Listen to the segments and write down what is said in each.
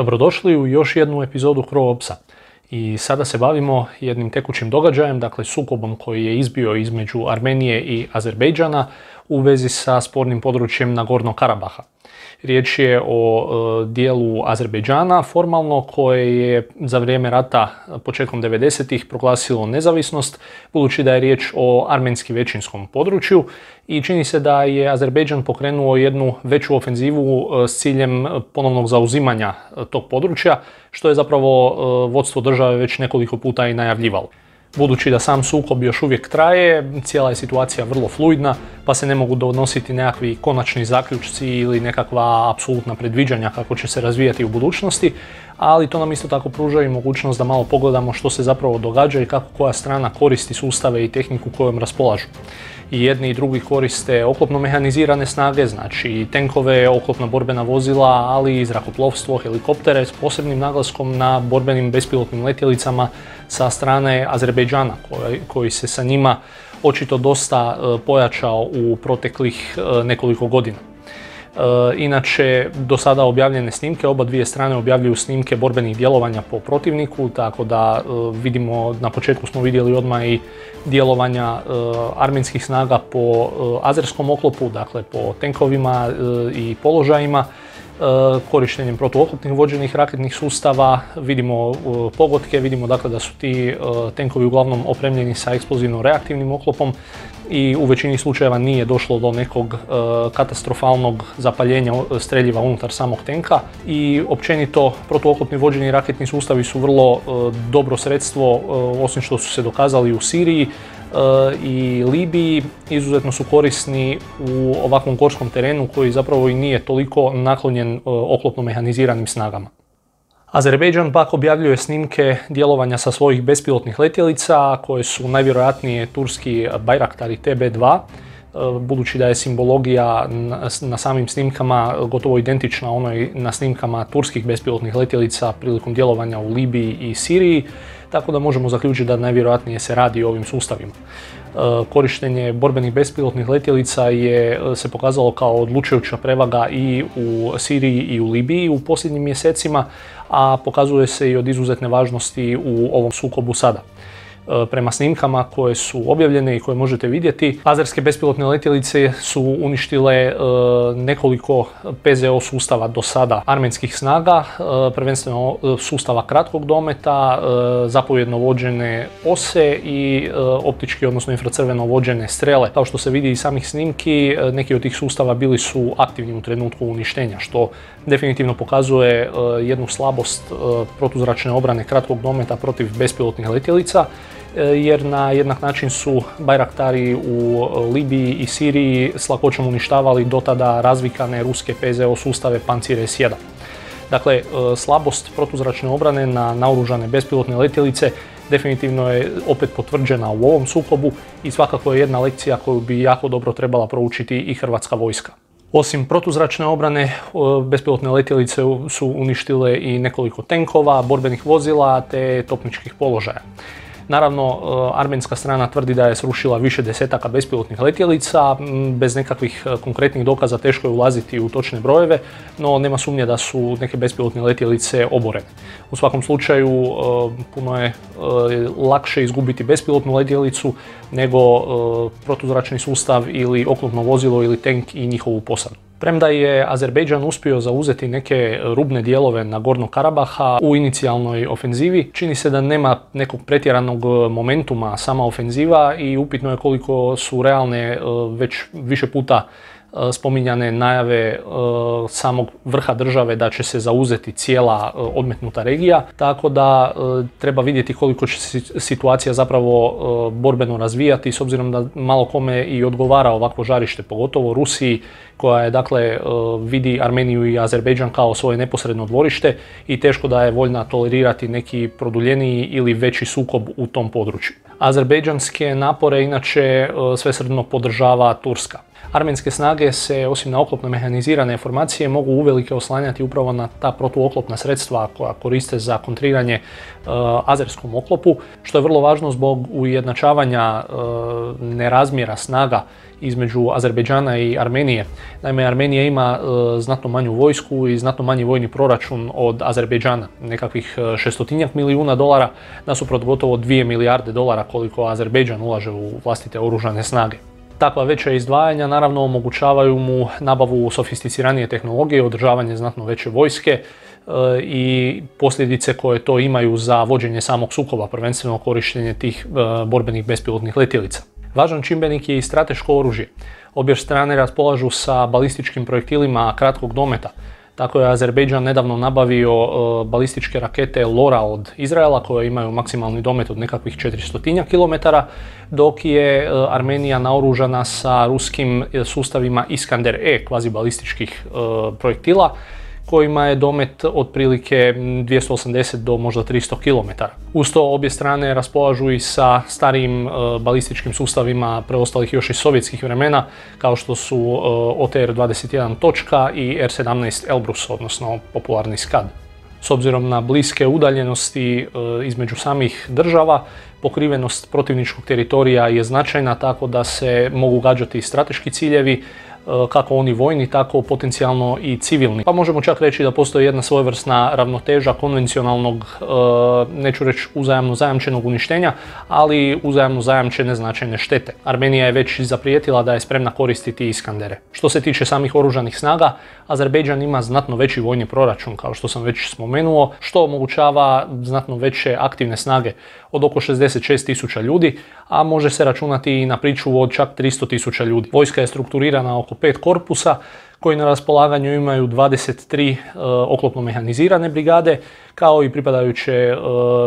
Dobrodošli u još jednu epizodu CrowOpsa. I sada se bavimo jednim tekućim događajem, dakle sukobom koji je izbio između Armenije i Azerbejdžana u vezi sa spornim područjem Nagornog Karabaha. Riječ je o dijelu Azerbejdžana formalno koje je za vrijeme rata početkom 90-ih proglasilo nezavisnost, budući da je riječ o armenski većinskom području i čini se da je Azerbejdžan pokrenuo jednu veću ofenzivu s ciljem ponovnog zauzimanja tog područja, što je zapravo vodstvo države već nekoliko puta i najavljivalo. Budući da sam sukob još uvijek traje, cijela je situacija vrlo fluidna, pa se ne mogu donositi nekakvi konačni zaključci ili nekakva apsolutna predviđanja kako će se razvijati u budućnosti, ali to nam isto tako pruža i mogućnost da malo pogledamo što se zapravo događa i kako koja strana koristi sustave i tehniku kojom raspolažu. I jedni i drugi koriste oklopno mehanizirane snage, znači tenkove, oklopna borbena vozila, ali i zrakoplovstvo, helikoptere s posebnim naglaskom na borbenim bespilotnim letjelicama sa strane Azerbejdžana koji se sa njima očito dosta pojačao u proteklih nekoliko godina. Inače, do sada objavljene snimke, oba dvije strane objavljuju snimke borbenih djelovanja po protivniku, tako da vidimo, na početku smo vidjeli odmah i djelovanja armenskih snaga po azerskom oklopu, dakle po tenkovima i položajima. Korištenjem protuoklopnih vođenih raketnih sustava vidimo pogodke, vidimo dakle da su ti tenkovi uglavnom opremljeni sa eksplozivno-reaktivnim oklopom i u većini slučajeva nije došlo do nekog katastrofalnog zapaljenja streljiva unutar samog tenka i općenito protuoklopni vođeni raketni sustavi su vrlo dobro sredstvo, osim što su se dokazali u Siriji i Libiji, izuzetno su korisni u ovakvom gorskom terenu koji zapravo i nije toliko naklonjen oklopno mehaniziranim snagama. Azerbejdžan pak objavljuje snimke djelovanja sa svojih bespilotnih letjelica koje su najvjerojatnije turski Bayraktar TB2, budući da je simbologija na samim snimkama gotovo identična onoj na snimkama turskih bespilotnih letjelica prilikom djelovanja u Libiji i Siriji, tako da možemo zaključiti da najvjerojatnije se radi o ovim sustavima. Korištenje borbenih bespilotnih letjelica se pokazalo kao odlučujuća prevaga i u Siriji i u Libiji u posljednjim mjesecima, a pokazuje se i od izuzetne važnosti u ovom sukobu sada. Prema snimkama koje su objavljene i koje možete vidjeti, azerske bespilotne letjelice su uništile nekoliko PZO sustava do sada armenskih snaga, prvenstveno sustava kratkog dometa, zapovjedno vođene ose i optički, odnosno infracrveno vođene strele. Kao što se vidi iz samih snimki, neki od tih sustava bili su aktivni u trenutku uništenja, što definitivno pokazuje jednu slabost protuzračne obrane kratkog dometa protiv bespilotnih letjelica, jer na jednak način su Bayraktari u Libiji i Siriji s lakoćom uništavali do tada razvikane ruske PZO sustave Pancir S1. Dakle, slabost protuzračne obrane na naoružane bespilotne letjelice definitivno je opet potvrđena u ovom sukobu i svakako je jedna lekcija koju bi jako dobro trebala proučiti i hrvatska vojska. Osim protuzračne obrane, bespilotne letjelice su uništile i nekoliko tenkova, borbenih vozila te topničkih položaja. Naravno, armenska strana tvrdi da je srušila više desetaka bespilotnih letjelica, bez nekakvih konkretnih dokaza teško je ulaziti u točne brojeve, no nema sumnje da su neke bespilotne letjelice oborene. U svakom slučaju, puno je lakše izgubiti bespilotnu letjelicu nego protuzračni sustav ili oklopno vozilo ili tenk i njihovu posadu. Premda je Azerbejdžan uspio zauzeti neke rubne dijelove Nagornog Karabaha u inicijalnoj ofenzivi, čini se da nema nekog pretjeranog momentuma sama ofenziva i upitno je koliko su realne već više puta spominjane najave samog vrha države da će se zauzeti cijela odmetnuta regija, tako da treba vidjeti koliko će se situacija zapravo borbeno razvijati, s obzirom da malo kome i odgovara ovakvo žarište, pogotovo Rusiji koja je, dakle, vidi Armeniju i Azerbejdžan kao svoje neposredno dvorište i teško da je voljna tolerirati neki produljeniji ili veći sukob u tom području. Azerbejdžanske napore inače svesrdno podržava Turska. Armenske snage se, osim na oklopno mehanizirane formacije, mogu uvelike oslanjati upravo na ta protuoklopna sredstva koja koriste za kontriranje azerskom oklopu, što je vrlo važno zbog ujednačavanja nerazmjera snaga između Azerbejdžana i Armenije. Naime, Armenija ima znatno manju vojsku i znatno manji vojni proračun od Azerbejdžana, nekakvih 600 milijuna dolara, nasuprot gotovo 2 milijarde dolara koliko Azerbejdžan ulaže u vlastite oružane snage. Takva veća izdvajanja naravno omogućavaju mu nabavu sofisticiranije tehnologije, održavanje znatno veće vojske i posljedice koje to imaju za vođenje samog sukoba, prvenstveno korištenje tih borbenih bespilotnih letjelica. Važan čimbenik je i strateško oružje. Obje strane raspolažu sa balističkim projektilima kratkog dometa. Tako je Azerbejdžan nedavno nabavio balističke rakete LORA od Izraela koje imaju maksimalni domet od nekakvih 400 km, dok je Armenija naoružana sa ruskim sustavima Iskander-E kvazibalističkih projektila kojima je domet otprilike 280 do možda 300 km. Uz to obje strane raspolažu i sa starijim balističkim sustavima preostalih još iz sovjetskih vremena, kao što su OTR-21 Točka i R-17 Elbrus, odnosno popularni Scud. S obzirom na bliske udaljenosti između samih država, pokrivenost protivničkog teritorija je značajna, tako da se mogu gađati strateški ciljevi, kako oni vojni, tako potencijalno i civilni. Pa možemo čak reći da postoji jedna svojevrsna ravnoteža konvencionalnog, neću reći uzajamno zajamčenog uništenja, ali uzajamno zajamčene značajne štete. Armenija je već zaprijetila da je spremna koristiti Iskandere. Što se tiče samih oružanih snaga, Azerbejdžan ima znatno veći vojni proračun, kao što sam već spomenuo, što omogućava znatno veće aktivne snage od oko 66.000 ljudi, a može se računati i na pričuvu od čak 300.000 ljudi. Vojska je strukturirana oko 5 korpusa koji na raspolaganju imaju 23 oklopno mehanizirane brigade, kao i pripadajuće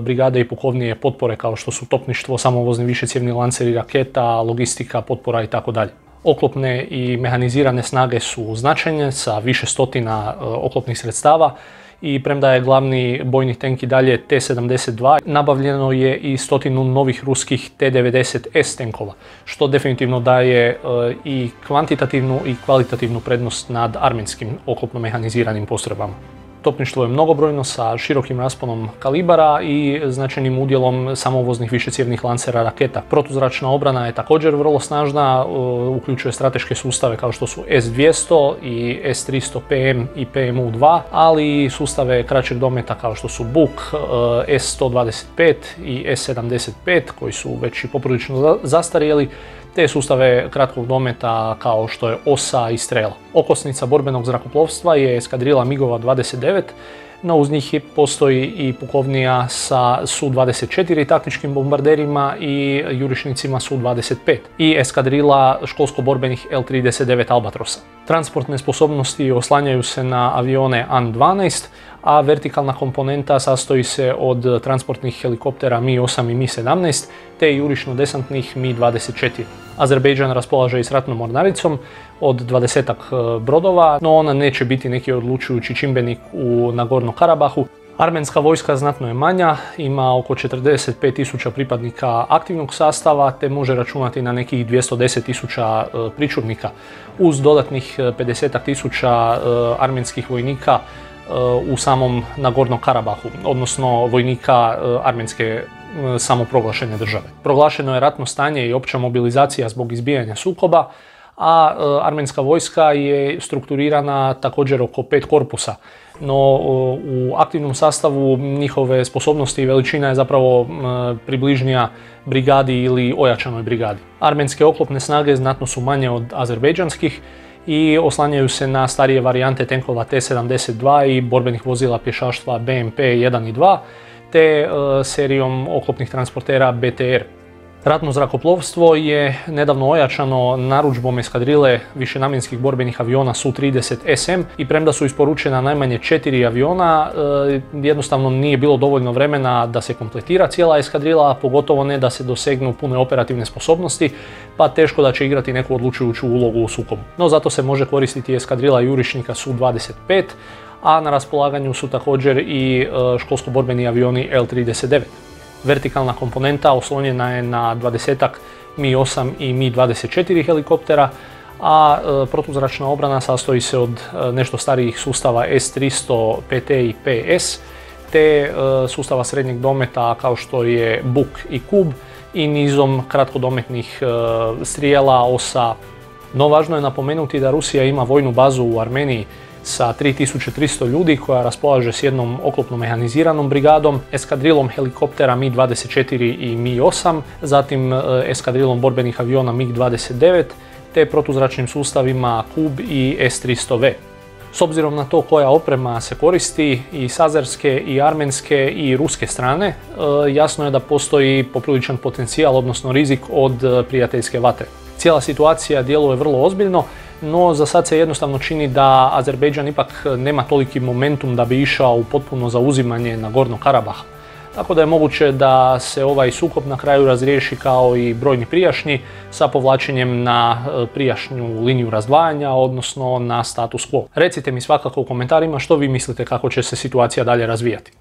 brigade i pukovnije potpore kao što su topništvo, samovozni višecjevni lanceri raketa, logistika, potpora itd. Oklopne i mehanizirane snage su značajne sa više stotina oklopnih sredstava i premda je glavni bojni tenk i dalje T-72, nabavljeno je i 100 novih ruskih T-90S tenkova, što definitivno daje i kvantitativnu i kvalitativnu prednost nad armenskim oklopno mehaniziranim postrojbama. Topništvo je mnogobrojno sa širokim rasponom kalibara i značajnim udjelom samovoznih višecjevnih lancera raketa. Protuzračna obrana je također vrlo snažna, uključuje strateške sustave kao što su S-200 i S-300 PM i PMU-2, ali i sustave kraćeg dometa kao što su Buk, S-125 i S-75 koji su već i poprilično zastarjeli, te sustave kratkog dometa kao što je OSA i Strela. Okosnica borbenog zrakoplovstva je eskadrila MIG-ova 29, no uz njih postoji i pukovnija sa Su-24 taktičkim bombarderima i jurišnicima Su-25 i eskadrila školsko-borbenih L-39 Albatrosa. Transportne sposobnosti oslanjaju se na avione An-12, a vertikalna komponenta sastoji se od transportnih helikoptera Mi-8 i Mi-17 te jurišno-desantnih Mi-24. Azerbejdžan raspolaže i s ratnom mornaricom od 20-ak brodova, no ona neće biti neki odlučujući čimbenik u Nagorno Karabahu. Armenska vojska znatno je manja, ima oko 45.000 pripadnika aktivnog sastava te može računati na nekih 210.000 pričuvnika uz dodatnih 50.000 armenskih vojnika u samom Nagorno Karabahu, odnosno vojnika armenske samoproglašene države. Proglašeno je ratno stanje i opća mobilizacija zbog izbijanja sukoba, a armenska vojska je strukturirana također oko 5 korpusa. No u aktivnom sastavu njihove sposobnosti i veličina je zapravo približnija brigadi ili ojačanoj brigadi. Armenske oklopne snage znatno su manje od azerbejdžanskih i oslanjaju se na starije varijante tenkova T-72 i borbenih vozila pješaštva BMP-1 i 2, te serijom oklopnih transportera BTR. Ratno zrakoplovstvo je nedavno ojačano narudžbom eskadrile višenamjenskih borbenih aviona Su-30 SM i premda su isporučena najmanje 4 aviona, jednostavno nije bilo dovoljno vremena da se kompletira cijela eskadrila, a pogotovo ne da se dosegnu pune operativne sposobnosti, pa teško da će igrati neku odlučujuću ulogu u sukobu. No zato se može koristiti eskadrila jurišnika Su-25, a na raspolaganju su također i školsko-borbeni avioni L-39. Vertikalna komponenta oslonjena je na 20-ak Mi-8 i Mi-24 helikoptera, a protuzračna obrana sastoji se od nešto starijih sustava S-300 PT i PS, te sustava srednjeg dometa kao što je Buk i Kub i nizom kratkodometnih strijela, OSA, No važno je napomenuti da Rusija ima vojnu bazu u Armeniji sa 3300 ljudi koja raspolaže s jednom oklopno mehaniziranom brigadom, eskadrilom helikoptera Mi-24 i Mi-8, zatim eskadrilom borbenih aviona MiG-29 te protuzračnim sustavima Kub i S-300V. S obzirom na to koja oprema se koristi i s azerske i armenske i ruske strane, jasno je da postoji popriličan potencijal, odnosno rizik od prijateljske vatre. Cijela situacija djeluje vrlo ozbiljno, no za sad se jednostavno čini da Azerbejdžan ipak nema toliki momentum da bi išao u potpuno zauzimanje Nagornog Karabaha. Tako da je moguće da se ovaj sukob na kraju razriješi kao i brojni prijašnji sa povlačenjem na prijašnju liniju razdvajanja, odnosno na status quo. Recite mi svakako u komentarima što vi mislite kako će se situacija dalje razvijati.